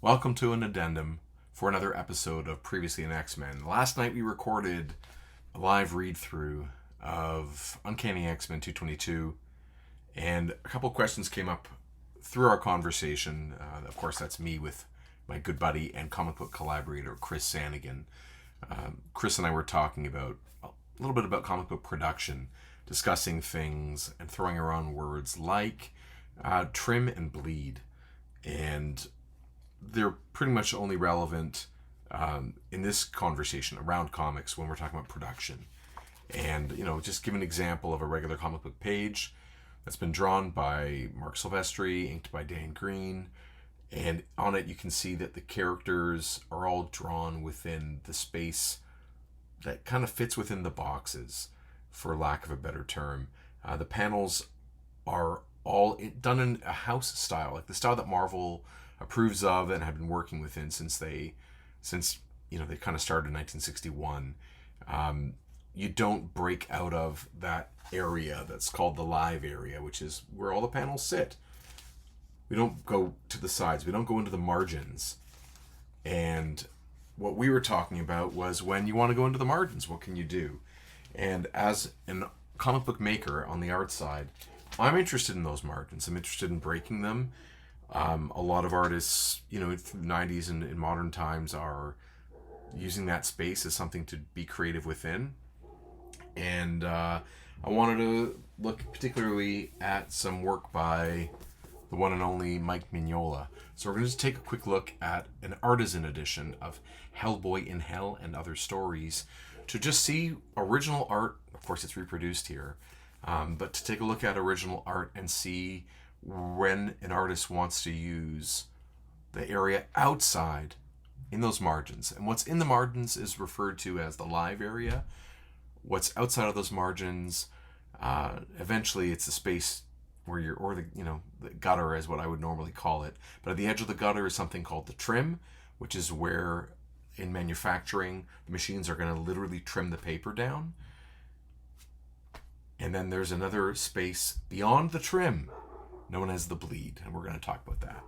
Welcome to an addendum for another episode of Previously in X-Men. Last night we recorded a live read-through of Uncanny X-Men 222, and a couple questions came up through our conversation. Of course, that's me with my good buddy and comic book collaborator, Chris Sanigan. Chris and I were talking about a little bit about comic book production, discussing things and throwing around words like trim and bleed. And they're pretty much only relevant in this conversation around comics when we're talking about production. And, just give an example of a regular comic book page that's been drawn by Mark Silvestri, inked by Dan Green. And on it, you can see that the characters are all drawn within the space that kind of fits within the boxes, for lack of a better term. The panels are all done in a house style, like the style that Marvel approves of and have been working within since they kind of started in 1961. You don't break out of that area that's called the live area, which is where all the panels sit. We don't go to the sides. We don't go into the margins. And what we were talking about was, when you want to go into the margins, what can you do? And as a comic book maker on the art side, I'm interested in those margins. I'm interested in breaking them. A lot of artists, through the 90s and in modern times, are using that space as something to be creative within. And I wanted to look particularly at some work by the one and only Mike Mignola. So we're going to just take a quick look at an artisan edition of Hellboy in Hell and Other Stories to just see original art. Of course, it's reproduced here. But to take a look at original art and see when an artist wants to use the area outside in those margins. And what's in the margins is referred to as the live area. What's outside of those margins, eventually it's the space where the gutter is what I would normally call it. But at the edge of the gutter is something called the trim, which is where in manufacturing, the machines are going to literally trim the paper down. And then there's another space beyond the trim, known as the bleed, and we're going to talk about that.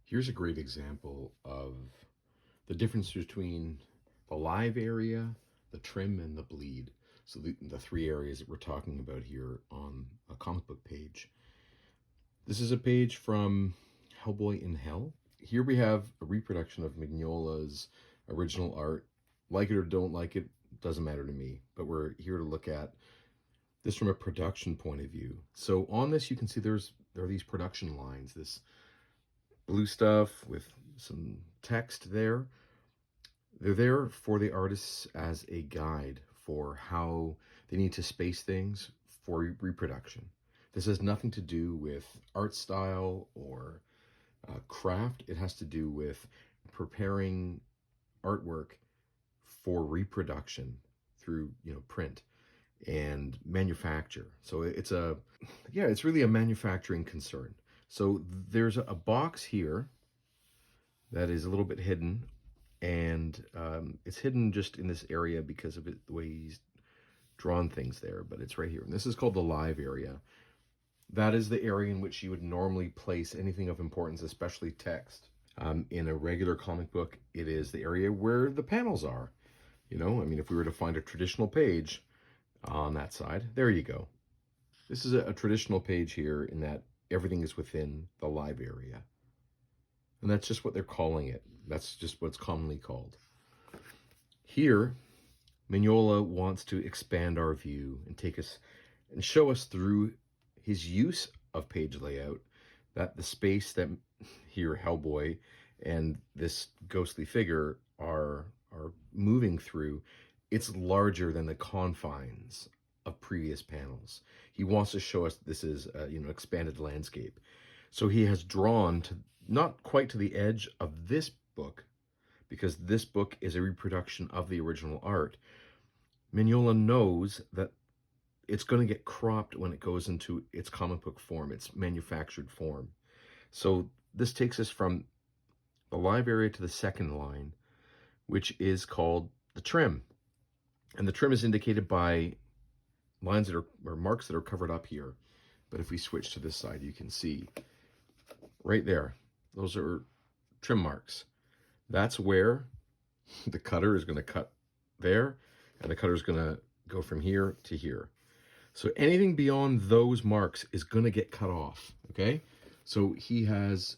Here's a great example of the difference between the live area, the trim, and the bleed. So the three areas that we're talking about here on a comic book page. This is a page from Hellboy in Hell. Here we have a reproduction of Mignola's original art. Like it or don't like it, doesn't matter to me. But we're here to look at this from a production point of view. So on this, you can see there are these production lines, this blue stuff with some text there. They're there for the artists as a guide for how they need to space things for reproduction. This has nothing to do with art style or craft. It has to do with preparing artwork for reproduction through print and manufacture. So it's really a manufacturing concern. So there's a box here that is a little bit hidden, and it's hidden just in this area because of the way he's drawn things there, but it's right here. And this is called the live area. That is the area in which you would normally place anything of importance, especially text. In a regular comic book, it is the area where the panels are. If we were to find a traditional page on that side, there you go. This is a traditional page here in that everything is within the live area. And that's just what they're calling it. That's just what's commonly called. Here, Mignola wants to expand our view and take us and show us through his use of page layout that the space that here Hellboy and this ghostly figure are moving through, it's larger than the confines of previous panels. He wants to show us this is expanded landscape. So he has drawn to not quite to the edge of this book, because this book is a reproduction of the original art. Mignola knows that it's going to get cropped when it goes into its comic book form, its manufactured form. So this takes us from the live area to the second line, which is called the trim. And the trim is indicated by lines that are, or marks that are covered up here. But if we switch to this side, you can see right there. Those are trim marks. That's where the cutter is going to cut there, and the cutter is going to go from here to here. So anything beyond those marks is going to get cut off, okay? So he has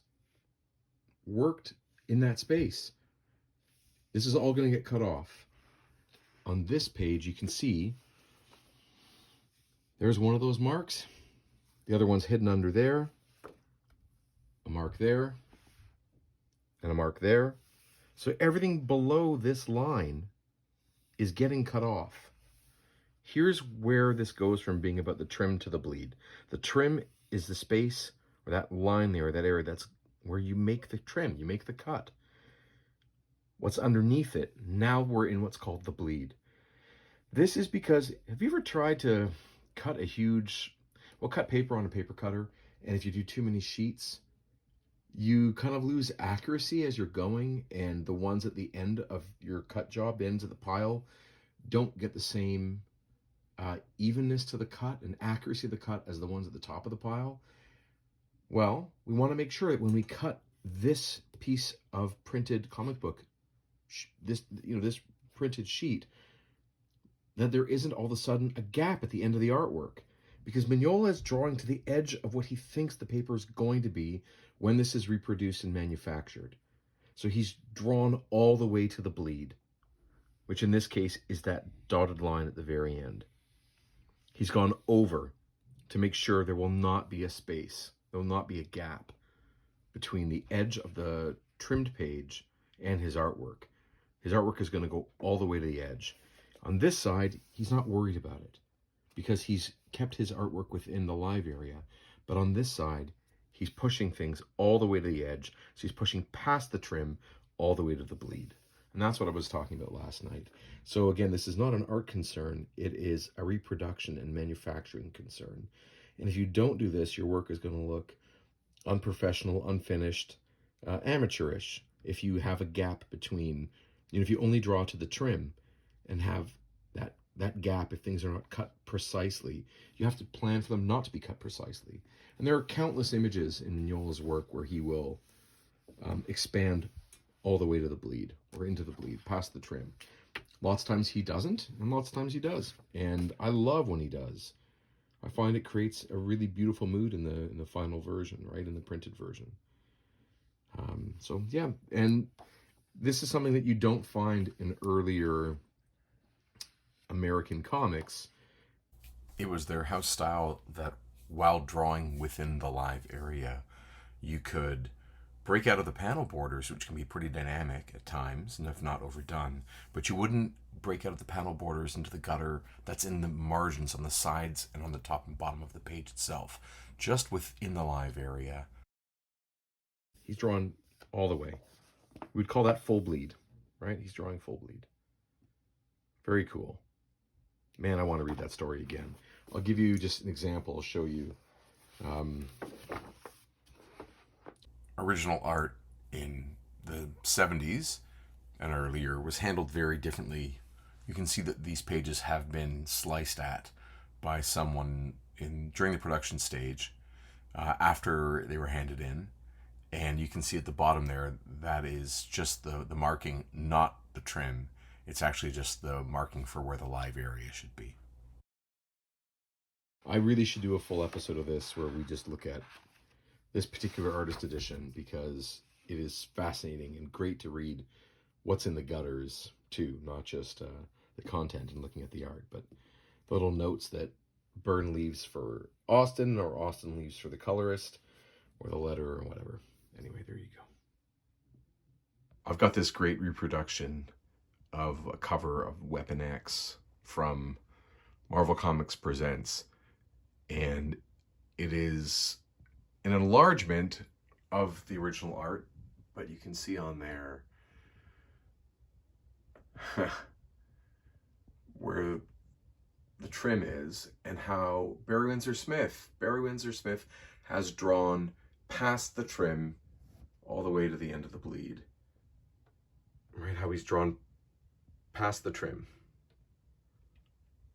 worked in that space. This is all going to get cut off. On this page, you can see there's one of those marks. The other one's hidden under there, a mark there, and a mark there. So everything below this line is getting cut off. Here's where this goes from being about the trim to the bleed. The trim is the space, or that line there, that area, that's where you make the trim, you make the cut. What's underneath it, now we're in what's called the bleed. This is because, have you ever tried to cut a huge, well, cut paper on a paper cutter, and if you do too many sheets, you kind of lose accuracy as you're going, and the ones at the end of your cut job, the ends of the pile, don't get the same evenness to the cut and accuracy of the cut as the ones at the top of the pile. Well, we want to make sure that when we cut this piece of printed comic book, this printed sheet, that there isn't all of a sudden a gap at the end of the artwork, because Mignola is drawing to the edge of what he thinks the paper is going to be when this is reproduced and manufactured. So he's drawn all the way to the bleed, which in this case is that dotted line at the very end. He's gone over to make sure there will not be a space, there will not be a gap between the edge of the trimmed page and his artwork. His artwork is going to go all the way to the edge. On this side, he's not worried about it because he's kept his artwork within the live area. But on this side, he's pushing things all the way to the edge. So he's pushing past the trim all the way to the bleed. And that's what I was talking about last night. So again, this is not an art concern. It is a reproduction and manufacturing concern. And if you don't do this, your work is going to look unprofessional, unfinished, amateurish. If you have a gap between, if you only draw to the trim and have that gap, if things are not cut precisely, you have to plan for them not to be cut precisely. And there are countless images in Mignola's work where he will expand all the way to the bleed, or into the bleed, past the trim. Lots of times he doesn't, and lots of times he does. And I love when he does. I find it creates a really beautiful mood in the final version, right, in the printed version. So yeah, and this is something that you don't find in earlier American comics. It was their house style that while drawing within the live area, you could break out of the panel borders, which can be pretty dynamic at times, and if not overdone, but you wouldn't break out of the panel borders into the gutter that's in the margins on the sides and on the top and bottom of the page itself, just within the live area. He's drawn all the way. We'd call that full bleed, right? He's drawing full bleed. Very cool. Man, I want to read that story again. I'll give you just an example. I'll show you. Original art in the 70s and earlier was handled very differently. You can see that these pages have been sliced at by someone during the production stage after they were handed in. And you can see at the bottom there, that is just the marking, not the trim. It's actually just the marking for where the live area should be. I really should do a full episode of this where we just look at this particular artist edition, because it is fascinating and great to read what's in the gutters too, not just the content and looking at the art, but the little notes that Byrne leaves for Austin, or Austin leaves for the colorist, or the letterer, or whatever. Anyway, there you go. I've got this great reproduction of a cover of Weapon X from Marvel Comics Presents, and it is an enlargement of the original art, but you can see on there where the trim is and how Barry Windsor Smith has drawn past the trim all the way to the end of the bleed. Right, how he's drawn past the trim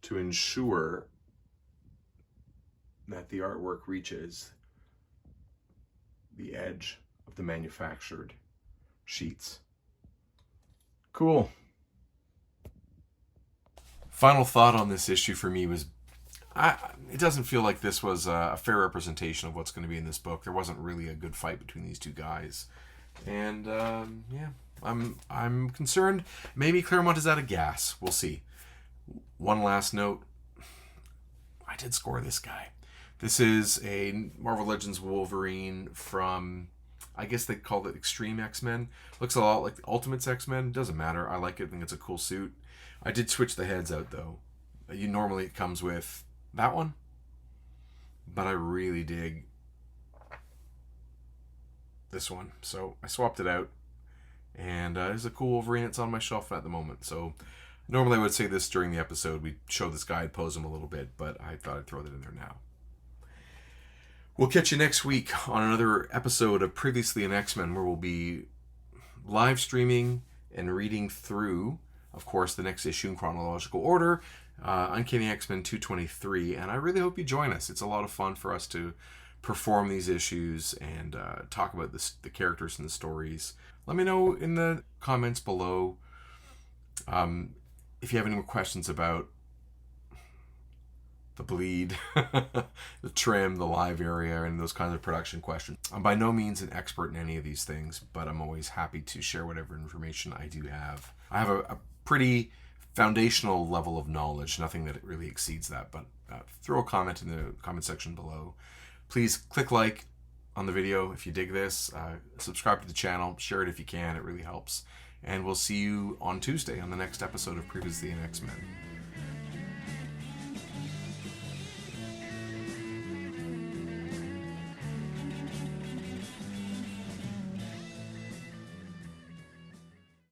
to ensure that the artwork reaches the edge of the manufactured sheets. Cool. Final thought on this issue for me was, it doesn't feel like this was a fair representation of what's going to be in this book. There wasn't really a good fight between these two guys, and yeah, I'm concerned. Maybe Claremont is out of gas. We'll see. One last note: I did score this guy. This is a Marvel Legends Wolverine from, I guess they called it Extreme X-Men. Looks a lot like the Ultimates X-Men. Doesn't matter. I like it. I think it's a cool suit. I did switch the heads out though. Normally it comes with that one, but I really dig this one, so I swapped it out, and it's a cool Wolverine. It's on my shelf at the moment. So normally I would say this during the episode. We show this guy, pose him a little bit, but I thought I'd throw that in there now. We'll catch you next week on another episode of Previously in X-Men, where we'll be live streaming and reading through, of course, the next issue in chronological order, Uncanny X-Men 223, and I really hope you join us. It's a lot of fun for us to perform these issues and talk about the characters and the stories. Let me know in the comments below if you have any more questions about the bleed, the trim, the live area, and those kinds of production questions. I'm by no means an expert in any of these things, but I'm always happy to share whatever information I do have. I have a pretty foundational level of knowledge, nothing that really exceeds that, but throw a comment in the comment section below. Please click like on the video if you dig this, subscribe to the channel, share it if you can, it really helps. And we'll see you on Tuesday on the next episode of Previously in X-Men.